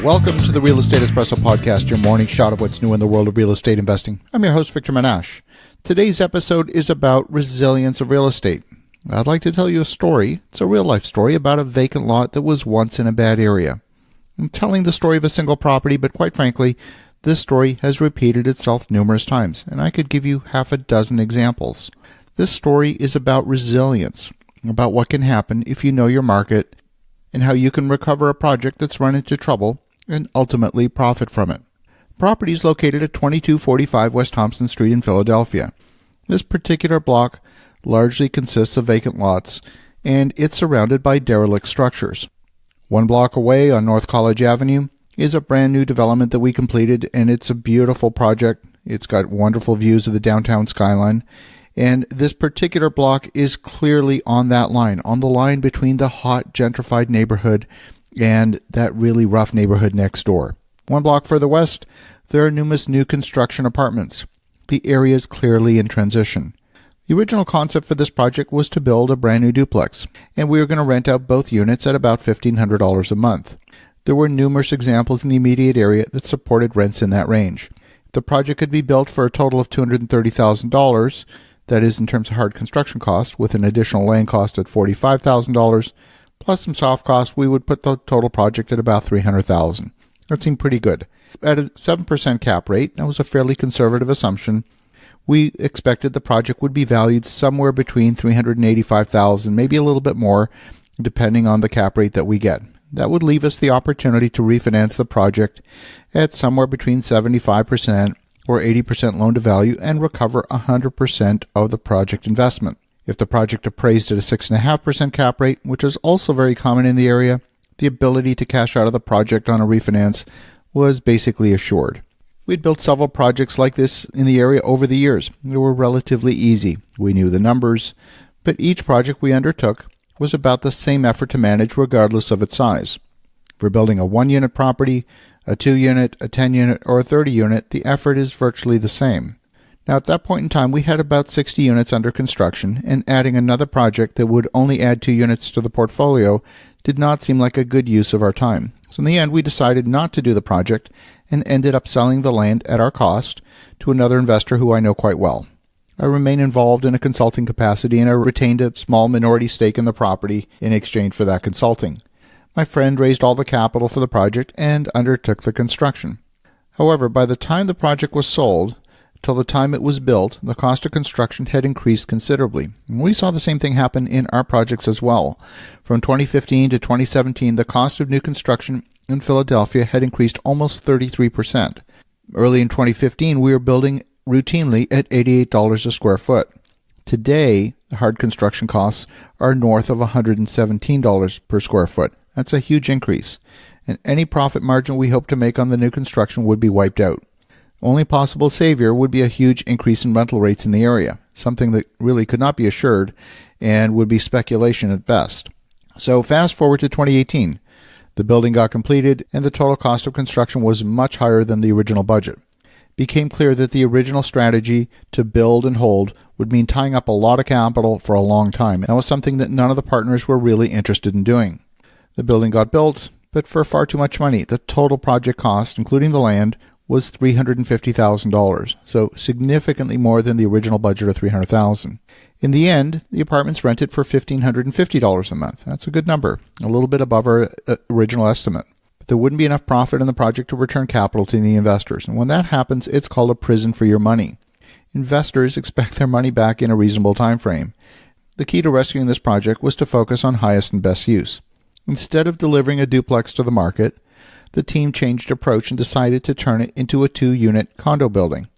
Welcome to the Real Estate Espresso Podcast, your morning shot of what's new in the world of real estate investing. I'm your host, Victor Menashe. Today's episode is about resilience of real estate. I'd like to tell you a story. It's a real-life story about a vacant lot that was once in a bad area. I'm telling the story of a single property, but quite frankly, this story has repeated itself numerous times, and I could give you half a dozen examples. This story is about resilience, about what can happen if you know your market, and how you can recover a project that's run into trouble and ultimately profit from it. The property is located at 2245 West Thompson Street in Philadelphia. This particular block largely consists of vacant lots, and it's surrounded by derelict structures. One block away on North College Avenue is a brand new development that we completed, and it's a beautiful project. It's got wonderful views of the downtown skyline, and this particular block is clearly on that line, on the line between the hot gentrified neighborhood and that really rough neighborhood next door. One block further west, there are numerous new construction apartments. The area is clearly in transition. The original concept for this project was to build a brand new duplex, and we were going to rent out both units at about $1,500 a month. There were numerous examples in the immediate area that supported rents in that range. The project could be built for a total of $230,000, that is in terms of hard construction costs, with an additional land cost at $45,000, plus some soft costs. We would put the total project at about $300,000. That seemed pretty good. At a 7% cap rate, that was a fairly conservative assumption. We expected the project would be valued somewhere between $385,000, maybe a little bit more, depending on the cap rate that we get. That would leave us the opportunity to refinance the project at somewhere between 75% or 80% loan to value and recover 100% of the project investment. If the project appraised at a 6.5% cap rate, which is also very common in the area, the ability to cash out of the project on a refinance was basically assured. We'd built several projects like this in the area over the years. They were relatively easy. We knew the numbers, but each project we undertook was about the same effort to manage regardless of its size. If we're building a 1-unit property, a 2-unit, a 10-unit, or a 30-unit, the effort is virtually the same. Now, at that point in time, we had about 60 units under construction, and adding another project that would only add 2 units to the portfolio did not seem like a good use of our time. So in the end, we decided not to do the project and ended up selling the land at our cost to another investor who I know quite well. I remain involved in a consulting capacity, and I retained a small minority stake in the property in exchange for that consulting. My friend raised all the capital for the project and undertook the construction. However, by the time the project was sold, till the time it was built, the cost of construction had increased considerably. And we saw the same thing happen in our projects as well. From 2015 to 2017, the cost of new construction in Philadelphia had increased almost 33%. Early in 2015, we were building routinely at $88 a square foot. Today, the hard construction costs are north of $117 per square foot. That's a huge increase, and any profit margin we hope to make on the new construction would be wiped out. Only possible savior would be a huge increase in rental rates in the area, something that really could not be assured and would be speculation at best. So fast forward to 2018. The building got completed, and the total cost of construction was much higher than the original budget. It became clear that the original strategy to build and hold would mean tying up a lot of capital for a long time, and that was something that none of the partners were really interested in doing. The building got built, but for far too much money. The total project cost, including the land, was $350,000, so significantly more than the original budget of $300,000. In the end, the apartments rented for $1,550 a month. That's a good number, a little bit above our original estimate. But there wouldn't be enough profit in the project to return capital to the investors, and when that happens, it's called a prison for your money. Investors expect their money back in a reasonable time frame. The key to rescuing this project was to focus on highest and best use. Instead of delivering a duplex to the market, the team changed approach and decided to turn it into a 2-unit condo building.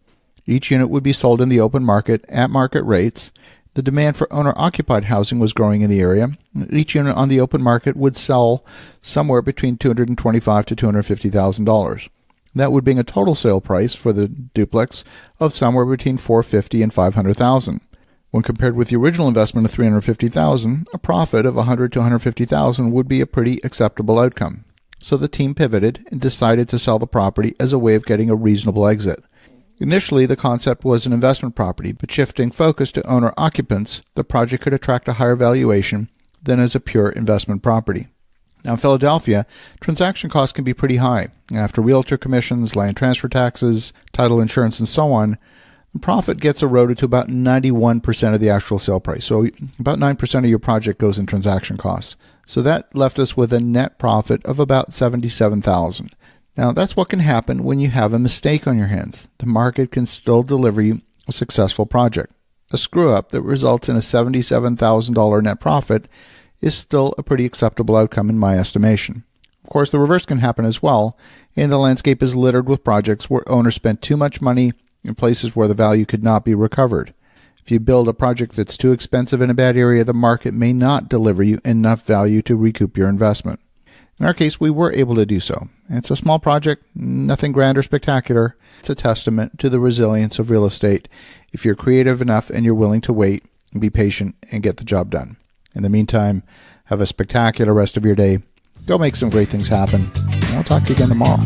Each unit would be sold in the open market at market rates. The demand for owner-occupied housing was growing in the area. Each unit on the open market would sell somewhere between $225,000 to $250,000. That would bring a total sale price for the duplex of somewhere between $450,000 and $500,000. When compared with the original investment of $350,000, a profit of $100,000 to $150,000 would be a pretty acceptable outcome. So the team pivoted and decided to sell the property as a way of getting a reasonable exit. Initially, the concept was an investment property, but shifting focus to owner-occupants, the project could attract a higher valuation than as a pure investment property. Now, in Philadelphia, transaction costs can be pretty high. And after realtor commissions, land transfer taxes, title insurance, and so on, the profit gets eroded to about 91% of the actual sale price. So about 9% of your project goes in transaction costs. So that left us with a net profit of about $77,000. Now, that's what can happen when you have a mistake on your hands. The market can still deliver you a successful project. A screw-up that results in a $77,000 net profit is still a pretty acceptable outcome in my estimation. Of course, the reverse can happen as well, and the landscape is littered with projects where owners spent too much money in places where the value could not be recovered. If you build a project that's too expensive in a bad area, the market may not deliver you enough value to recoup your investment. In our case, we were able to do so. It's a small project, nothing grand or spectacular. It's a testament to the resilience of real estate if you're creative enough and you're willing to wait and be patient and get the job done. In the meantime, have a spectacular rest of your day. Go make some great things happen. And I'll talk to you again tomorrow.